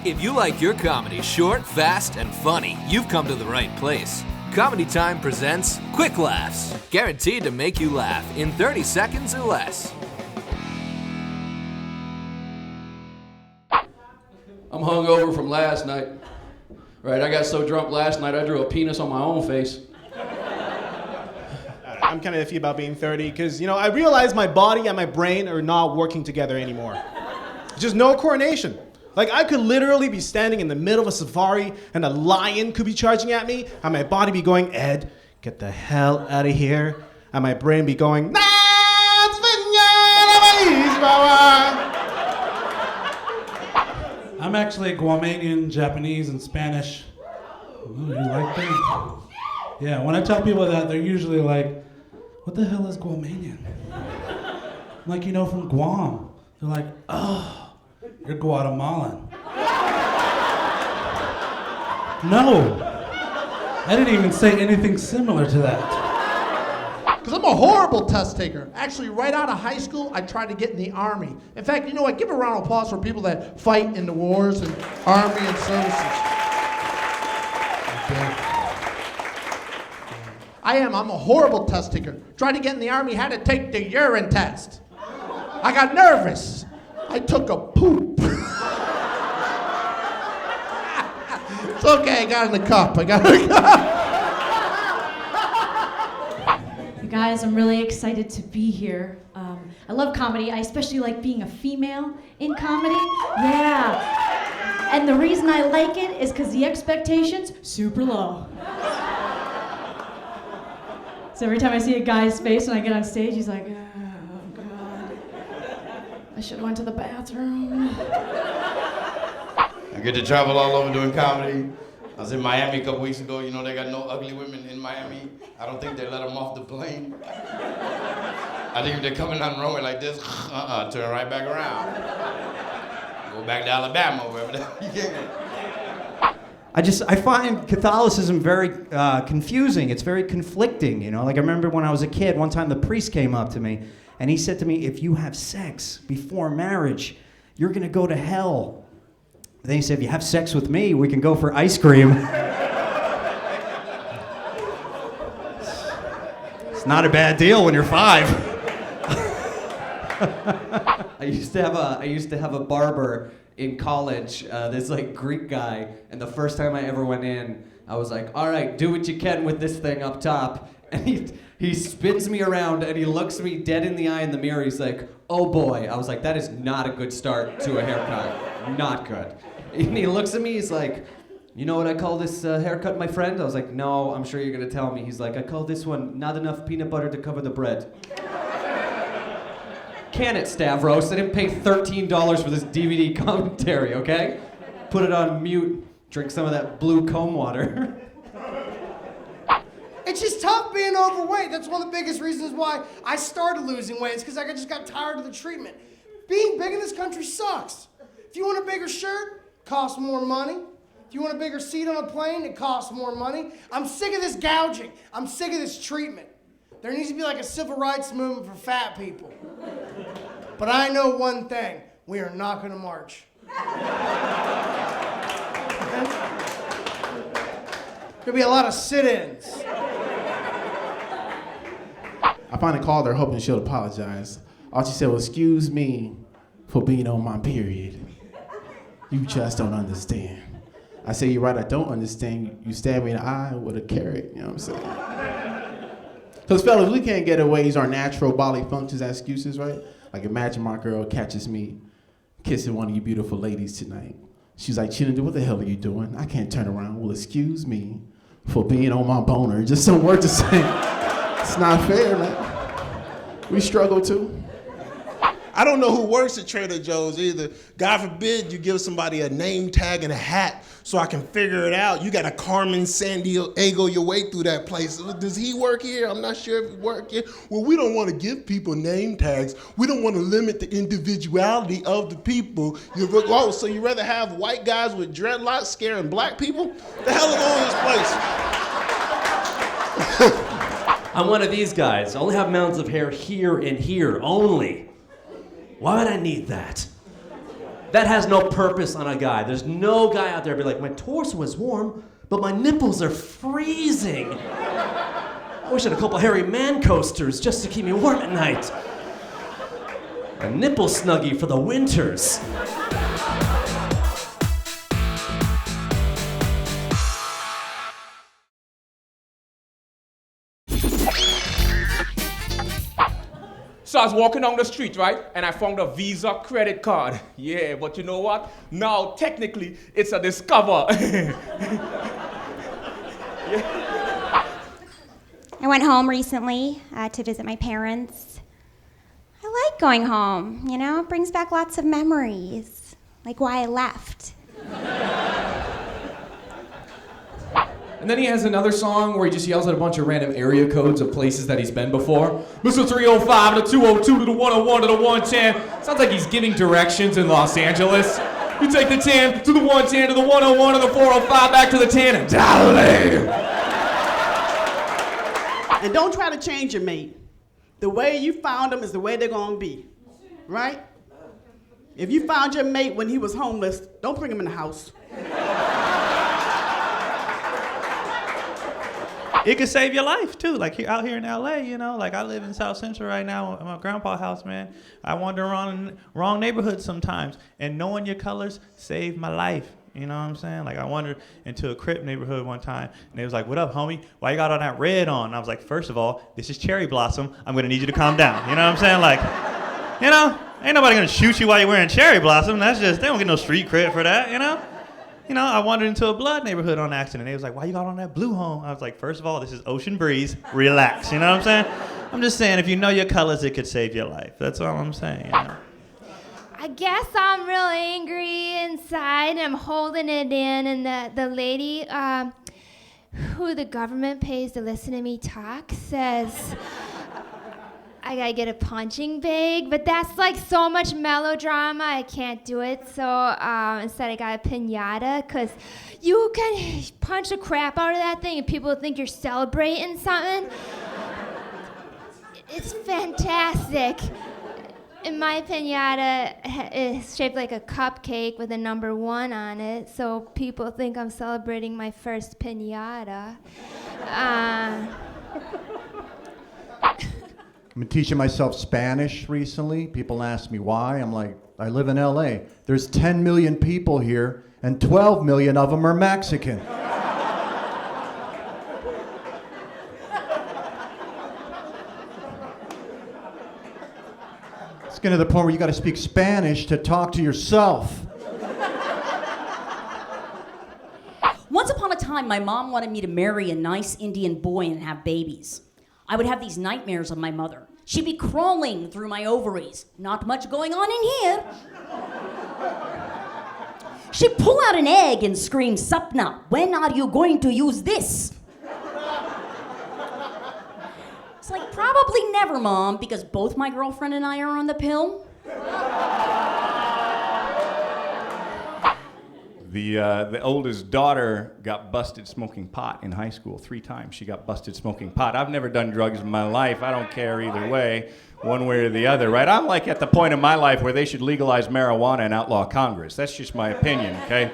If you like your comedy short, fast, and funny, you've come to the right place. Comedy Time presents QuickLaffs, guaranteed to make you laugh in 30 seconds or less. I'm hungover from last night. Right, I got so drunk last night I drew a penis on my own face. I'm kind of iffy about being 30 because, I realize my body and my brain are not working together anymore. Just no coordination. Like, I could literally be standing in the middle of a safari and a lion could be charging at me, and my body be going, Ed, get the hell out of here. And my brain be going, I'm actually Guamanian, Japanese, and Spanish. Ooh, you like that? Yeah, when I tell people that, they're usually like, what the hell is Guamanian? I'm like, from Guam. They're like, oh, you're Guatemalan. No, I didn't even say anything similar to that. Because I'm a horrible test taker. Actually, right out of high school, I tried to get in the Army. In fact, I give a round of applause for people that fight in the wars and Army and services. I'm a horrible test taker. Tried to get in the Army, had to take the urine test. I got nervous. I took a poop. It's okay, I got in the cup. You guys, I'm really excited to be here. I love comedy. I especially like being a female in comedy. Yeah. And the reason I like it is because the expectations, super low. So every time I see a guy's face when I get on stage, he's like, oh, God. I should have went to the bathroom. I get to travel all over doing comedy. I was in Miami a couple weeks ago. They got no ugly women in Miami. I don't think they let them off the plane. I think if they're coming on the runway like this, turn right back around. Go back to Alabama, wherever the hell you get. I find Catholicism very confusing. It's very conflicting, Like I remember when I was a kid, one time the priest came up to me and he said to me, if you have sex before marriage, you're gonna go to hell. Then he said, if you have sex with me, we can go for ice cream. It's not a bad deal when you're 5. I used to have a barber in college, this Greek guy, and the first time I ever went in, I was like, all right, do what you can with this thing up top. And he spins me around and he looks me dead in the eye in the mirror. He's like, oh boy. I was like, that is not a good start to a haircut. Not good. And he looks at me, he's like, you know what I call this haircut, my friend? I was like, no, I'm sure you're gonna tell me. He's like, I call this one not enough peanut butter to cover the bread. Can it, Stavros? I didn't pay $13 for this DVD commentary, okay? Put it on mute, drink some of that blue comb water. It's just tough being overweight. That's one of the biggest reasons why I started losing weight. It's because I just got tired of the treatment. Being big in this country sucks. If you want a bigger shirt, it costs more money. If you want a bigger seat on a plane, it costs more money. I'm sick of this gouging. I'm sick of this treatment. There needs to be like a civil rights movement for fat people. But I know one thing. We are not going to march. There'll be a lot of sit-ins. I finally called her hoping she'll apologize. All she said was, excuse me for being on my period. You just don't understand. I said, you're right, I don't understand. You stabbed me in the eye with a carrot, you know what I'm saying? Because fellas, we can't get away our natural bodily functions as excuses, right? Like imagine my girl catches me kissing one of you beautiful ladies tonight. She's like, Chinedu, what the hell are you doing? I can't turn around. Well, excuse me for being on my boner. Just some word to say. It's not fair, man. We struggle too. I don't know who works at Trader Joe's either. God forbid you give somebody a name tag and a hat so I can figure it out. You got to Carmen Sandiego your way through that place. Does he work here? I'm not sure if he works here. Well, we don't want to give people name tags. We don't want to limit the individuality of the people. So you rather have white guys with dreadlocks scaring black people? The hell is on this place? I'm one of these guys. I only have mounds of hair here and here only. Why would I need that? That has no purpose on a guy. There's no guy out there be like, my torso is warm, but my nipples are freezing. I wish I had a couple hairy man coasters just to keep me warm at night. A nipple snuggie for the winters. So I was walking down the street, right? And I found a Visa credit card. Yeah, but you know what? Now, technically, it's a Discover. Yeah. I went home recently to visit my parents. I like going home, you know? It brings back lots of memories, like why I left. And then he has another song where he just yells at a bunch of random area codes of places that he's been before. Mr. 305 to 202 to the 101 to the 110. Sounds like he's giving directions in Los Angeles. You take the 10 to the 110 to the 101 to the 405 back to the 10 and Della. And don't try to change your mate. The way you found them is the way they're gonna be, right? If you found your mate when he was homeless, don't bring him in the house. It could save your life too. Like out here in LA, you know, like I live in South Central right now at my grandpa's house, man. I wander around in wrong neighborhoods sometimes, and knowing your colors saved my life. You know what I'm saying? Like I wandered into a Crip neighborhood one time, and they was like, "What up, homie? Why you got all that red on?" And I was like, "First of all, this is cherry blossom. I'm gonna need you to calm down." You know what I'm saying? Like, you know, ain't nobody gonna shoot you while you're wearing cherry blossom. That's just, they don't get no street cred for that, you know? You know, I wandered into a blood neighborhood on accident. They was like, "Why you got on that blue home?" I was like, "First of all, this is Ocean Breeze. Relax." You know what I'm saying? I'm just saying, if you know your colors, it could save your life. That's all I'm saying. You know? I guess I'm real angry inside. I'm holding it in, and the lady who the government pays to listen to me talk says I gotta get a punching bag, but that's like so much melodrama, I can't do it. So instead I got a piñata, because you can punch the crap out of that thing and people think you're celebrating something. It's fantastic. And my piñata is shaped like a cupcake with a number 1 on it, so people think I'm celebrating my first piñata. I've been teaching myself Spanish recently. People ask me why. I'm like, I live in LA. There's 10 million people here, and 12 million of them are Mexican. It's getting to the point where you got to speak Spanish to talk to yourself. Once upon a time, my mom wanted me to marry a nice Indian boy and have babies. I would have these nightmares of my mother. She'd be crawling through my ovaries. Not much going on in here. She'd pull out an egg and scream, "Sapna, when are you going to use this?" It's like, probably never, Mom, because both my girlfriend and I are on the pill. The oldest daughter got busted smoking pot in high school 3 times. She got busted smoking pot. I've never done drugs in my life. I don't care either way, one way or the other, right? I'm like at the point in my life where they should legalize marijuana and outlaw Congress. That's just my opinion, okay?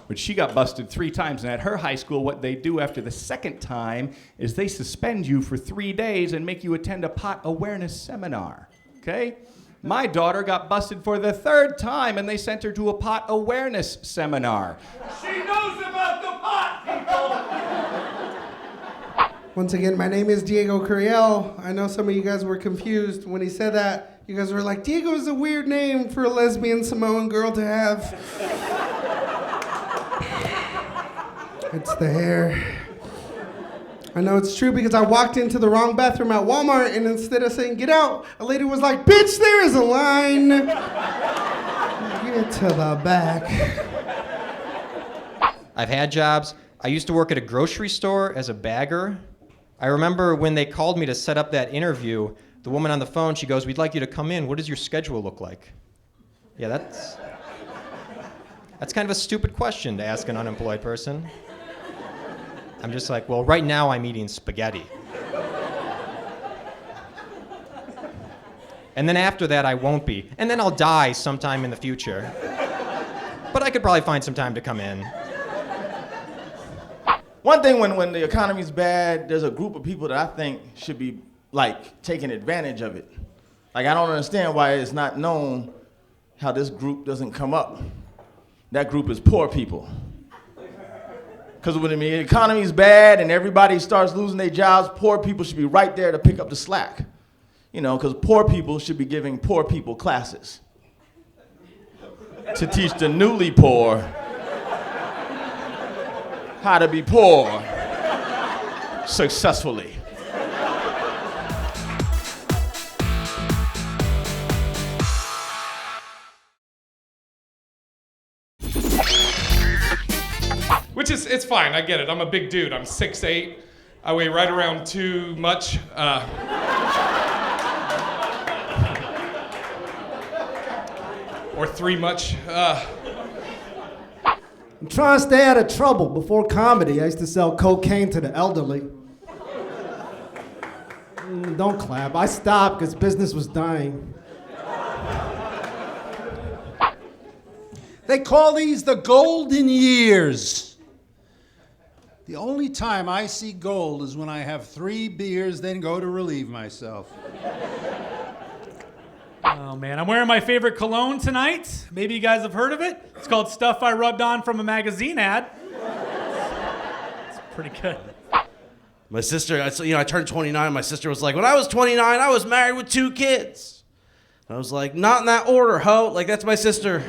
But she got busted 3 times, and at her high school, what they do after the second time is they suspend you for 3 days and make you attend a pot awareness seminar, okay? My daughter got busted for the 3rd time, and they sent her to a pot awareness seminar. She knows about the pot, people! Once again, my name is Diego Curiel. I know some of you guys were confused when he said that. You guys were like, Diego is a weird name for a lesbian Samoan girl to have. It's the hair. I know it's true because I walked into the wrong bathroom at Walmart, and instead of saying get out, a lady was like, "Bitch, there is a line. Get to the back." I've had jobs. I used to work at a grocery store as a bagger. I remember when they called me to set up that interview, the woman on the phone, she goes, "We'd like you to come in. What does your schedule look like?" Yeah, that's kind of a stupid question to ask an unemployed person. I'm just like, well, right now I'm eating spaghetti. And then after that, I won't be. And then I'll die sometime in the future. But I could probably find some time to come in. One thing when the economy's bad, there's a group of people that I think should be like taking advantage of it. Like I don't understand why it's not known how this group doesn't come up. That group is poor people. Because when the economy's bad and everybody starts losing their jobs, poor people should be right there to pick up the slack. You know, because poor people should be giving poor people classes to teach the newly poor how to be poor successfully. Which is, it's fine, I get it. I'm a big dude. I'm 6'8". I weigh right around too much. Or 3 much. I'm trying to stay out of trouble. Before comedy, I used to sell cocaine to the elderly. Don't clap. I stopped because business was dying. They call these the golden years. The only time I see gold is when I have 3 beers, then go to relieve myself. Oh man, I'm wearing my favorite cologne tonight. Maybe you guys have heard of it. It's called Stuff I Rubbed On from a magazine ad. It's pretty good. My sister, I turned 29. My sister was like, when I was 29, I was married with 2 kids. And I was like, not in that order, ho. Like, that's my sister.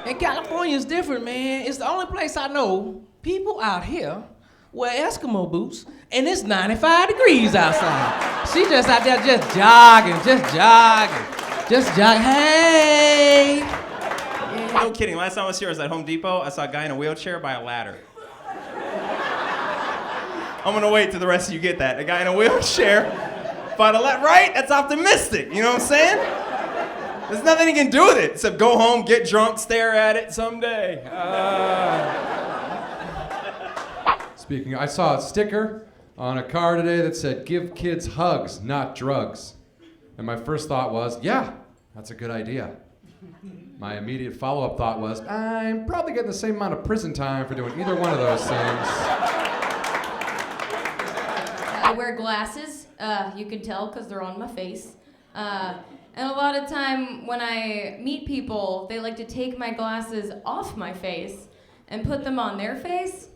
And California's different, man. It's the only place I know people out here wear Eskimo boots, and it's 95 degrees outside. She just out there just jogging. Hey! Yeah. No kidding. Last time I was here, I was at Home Depot. I saw a guy in a wheelchair by a ladder. I'm gonna wait till the rest of you get that. A guy in a wheelchair by the ladder, right? That's optimistic. You know what I'm saying? There's nothing you can do with it except go home, get drunk, stare at it someday. Speaking, I saw a sticker on a car today that said, "Give kids hugs, not drugs." And my first thought was, yeah, that's a good idea. My immediate follow-up thought was, I'm probably getting the same amount of prison time for doing either one of those things. I wear glasses. You can tell because they're on my face. And a lot of time when I meet people, they like to take my glasses off my face and put them on their face.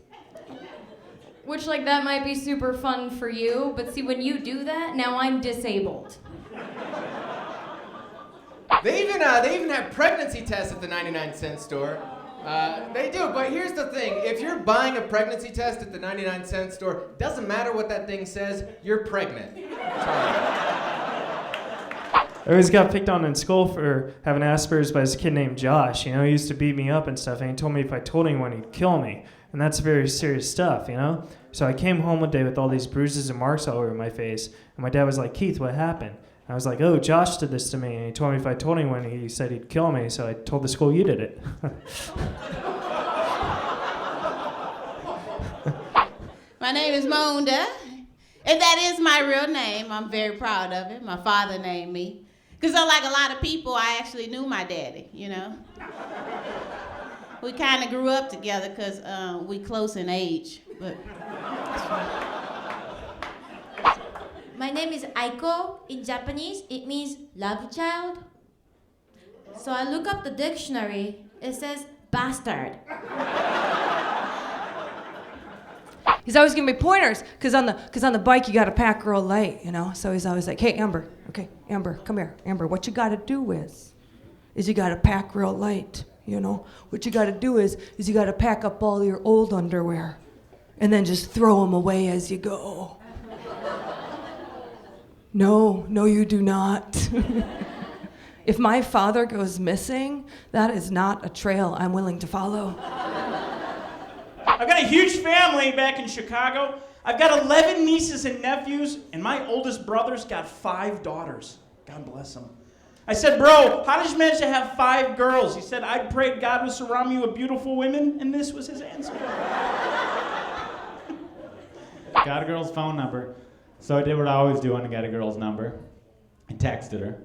Which, like, that might be super fun for you, but see, when you do that, now I'm disabled. They even have pregnancy tests at the 99-cent store. They do, but here's the thing. If you're buying a pregnancy test at the 99-cent store, it doesn't matter what that thing says, you're pregnant. I always got picked on in school for having Asperger's by this kid named Josh. You know, he used to beat me up and stuff, and he told me if I told anyone, he'd kill me. And that's very serious stuff, you know? So I came home one day with all these bruises and marks all over my face, and my dad was like, "Keith, what happened?" And I was like, "Oh, Josh did this to me, and he told me if I told anyone, he said he'd kill me, so I told the school you did it." My name is Monda, and that is my real name. I'm very proud of it. My father named me. Because unlike a lot of people, I actually knew my daddy, you know? We kind of grew up together because we close in age. But My name is Aiko. In Japanese, it means love child. So I look up the dictionary. It says bastard. He's always giving me pointers, cause on the bike you gotta pack real light, you know. So he's always like, "Hey, Amber, okay, Amber, come here, Amber. What you gotta do is you gotta pack real light, you know. What you gotta do is you gotta pack up all your old underwear, and then just throw them away as you go." No, you do not. If my father goes missing, that is not a trail I'm willing to follow. I've got a huge family back in Chicago. I've got 11 nieces and nephews, and my oldest brother's got 5 daughters. God bless them. I said, "Bro, how did you manage to have 5 girls?" He said, "I prayed God would surround me with beautiful women," and this was his answer. Got a girl's phone number. So I did what I always do when I get a girl's number. I texted her.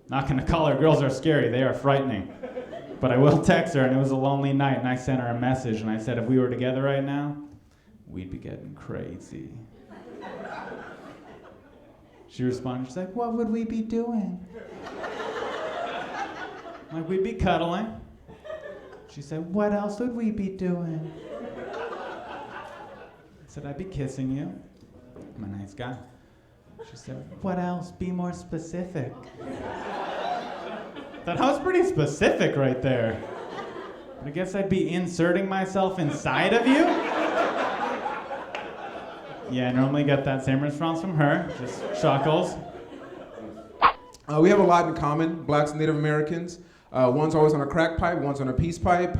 Not gonna call her, girls are scary, they are frightening. But I will text her, and it was a lonely night, and I sent her a message, and I said, if we were together right now, we'd be getting crazy. She responded, she's like, what would we be doing? I'm like, we'd be cuddling. She said, what else would we be doing? I said, I'd be kissing you. I'm a nice guy. She said, what else? Be more specific. That was pretty specific right there. But I guess I'd be inserting myself inside of you? Yeah, I normally get that same response from her, just chuckles. We have a lot in common, blacks and Native Americans. One's always on a crack pipe, one's on a peace pipe.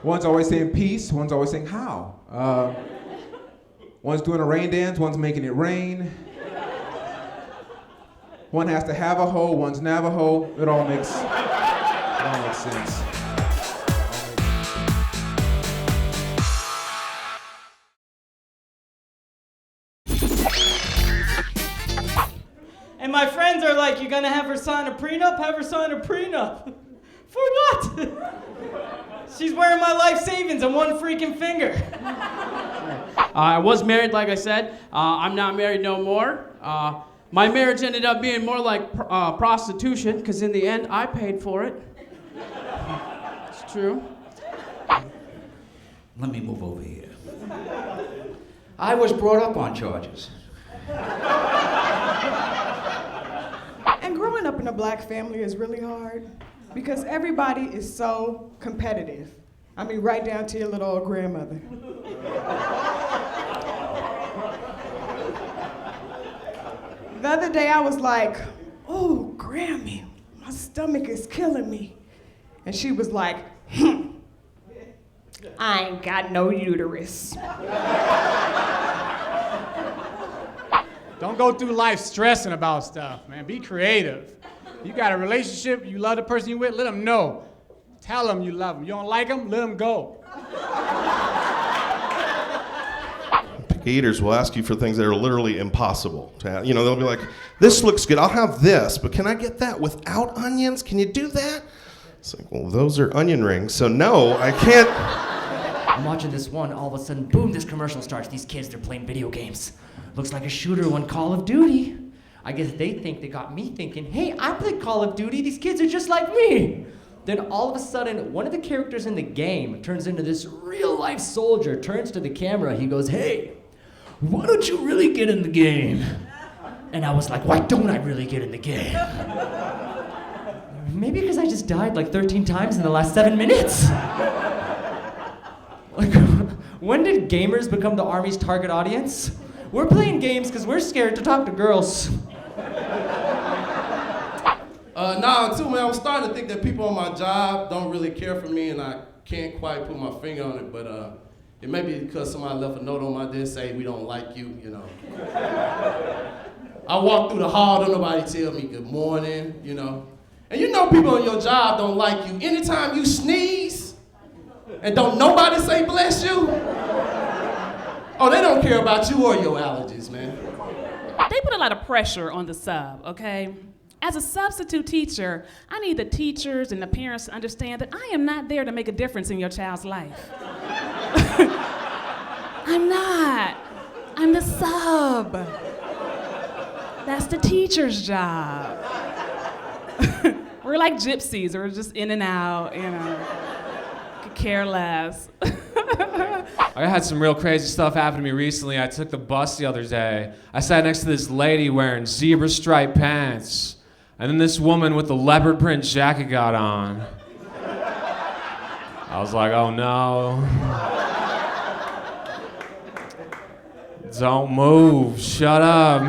One's always saying peace, one's always saying how. One's doing a rain dance, one's making it rain. One has to have a hoe, one's Navajo. It all makes sense. And my friends are like, you're gonna have her sign a prenup? Have her sign a prenup. For what? She's wearing my life savings on one freaking finger. I was married, like I said. I'm not married no more. My marriage ended up being more like prostitution, because in the end, I paid for it. It's true. Let me move over here. I was brought up on charges. And growing up in a black family is really hard because everybody is so competitive. I mean, right down to your little old grandmother. The other day I was like, oh, Grammy, my stomach is killing me. And she was like, I ain't got no uterus. Don't go through life stressing about stuff, man. Be creative. You got a relationship, you love the person you with, let them know. Tell them you love them. You don't like them, let them go. Eaters will ask you for things that are literally impossible to have. You know, they'll be like, this looks good, I'll have this, but can I get that without onions? Can you do that? It's like, well, those are onion rings, so no, I can't. I'm watching this one, all of a sudden, boom, this commercial starts. These kids, they're playing video games. Looks like a shooter on Call of Duty. I guess they think they got me thinking, hey, I play Call of Duty, these kids are just like me. Then all of a sudden, one of the characters in the game turns into this real-life soldier, turns to the camera, he goes, hey, why don't you really get in the game? And I was like, why don't I really get in the game? Maybe because I just died like 13 times in the last 7 minutes. Like, when did gamers become the Army's target audience? We're playing games because we're scared to talk to girls. Nah, too, man, I'm starting to think that people on my job don't really care for me, and I can't quite put my finger on it, but it may be because somebody left a note on my desk saying we don't like you, you know. I walk through the hall, don't nobody tell me good morning, you know. And you know people on your job don't like you. Anytime you sneeze and don't nobody say bless you, oh, they don't care about you or your allergies, man. They put a lot of pressure on the sub, okay? As a substitute teacher, I need the teachers and the parents to understand that I am not there to make a difference in your child's life. I'm not. I'm the sub. That's the teacher's job. We're like gypsies, we're just in and out, you know. Could care less. I had some real crazy stuff happen to me recently. I took the bus the other day. I sat next to this lady wearing zebra striped pants. And then this woman with the leopard print jacket got on. I was like, oh no. Don't move, shut up.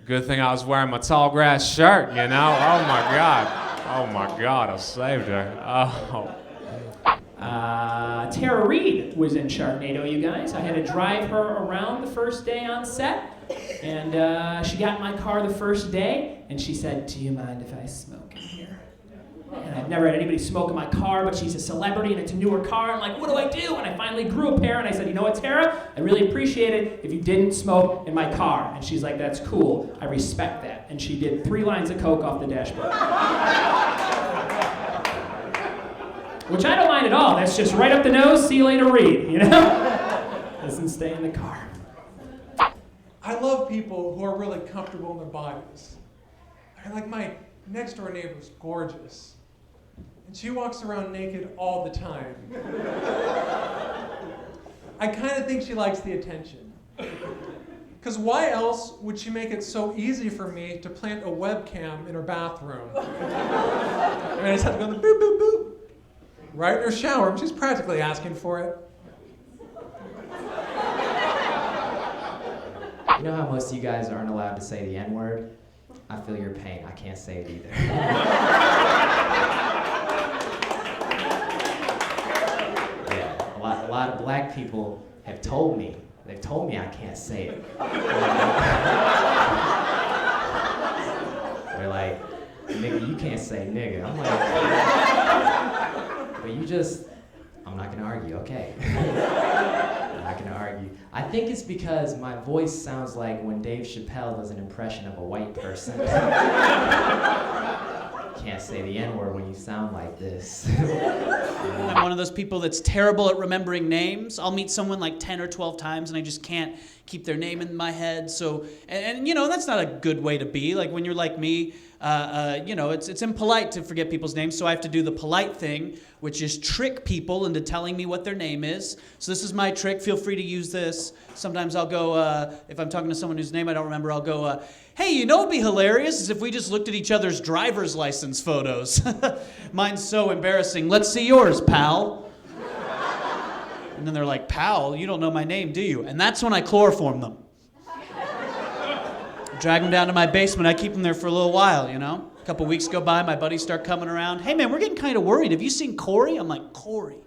Good thing I was wearing my tall grass shirt, you know? Oh my God, I saved her. Oh. Tara Reid was in Sharknado, you guys. I had to drive her around the first day on set, and she got in my car the first day, and she said, do you mind if I smoke in here? And I've never had anybody smoke in my car, but she's a celebrity and it's a newer car. I'm like, what do I do? And I finally grew a pair and I said, you know what, Tara? I really appreciate it if you didn't smoke in my car. And she's like, that's cool. I respect that. And she did 3 lines of coke off the dashboard. Which I don't mind at all. That's just right up the nose, see you later, read, you know? Doesn't stay in the car. I love people who are really comfortable in their bodies. Like my next door neighbor's gorgeous. And she walks around naked all the time. I kind of think she likes the attention. Because why else would she make it so easy for me to plant a webcam in her bathroom? I mean, I just have to go boop, boop, boop. Right in her shower. She's practically asking for it. You know how most of you guys aren't allowed to say the N-word? I feel your pain. I can't say it either. Yeah, a lot of black people have told me. They've told me I can't say it. They're like, nigga, you can't say nigga. I'm like, but you just, I'm not gonna argue, okay. I'm not gonna argue. I think it's because my voice sounds like when Dave Chappelle does an impression of a white person. Can't say the N-word when you sound like this. I'm one of those people that's terrible at remembering names. I'll meet someone like 10 or 12 times and I just can't keep their name in my head. So, and you know, that's not a good way to be. Like when you're like me, you know, it's impolite to forget people's names, so I have to do the polite thing, which is trick people into telling me what their name is. So this is my trick. Feel free to use this. Sometimes I'll go, if I'm talking to someone whose name I don't remember, I'll go, hey, you know what'd be hilarious is if we just looked at each other's driver's license photos. Mine's so embarrassing. Let's see yours, pal. And then they're like, pal, you don't know my name, do you? And that's when I chloroform them. Drag them down to my basement. I keep them there for a little while, you know? A couple weeks go by, my buddies start coming around. Hey, man, we're getting kind of worried. Have you seen Corey? I'm like, Corey?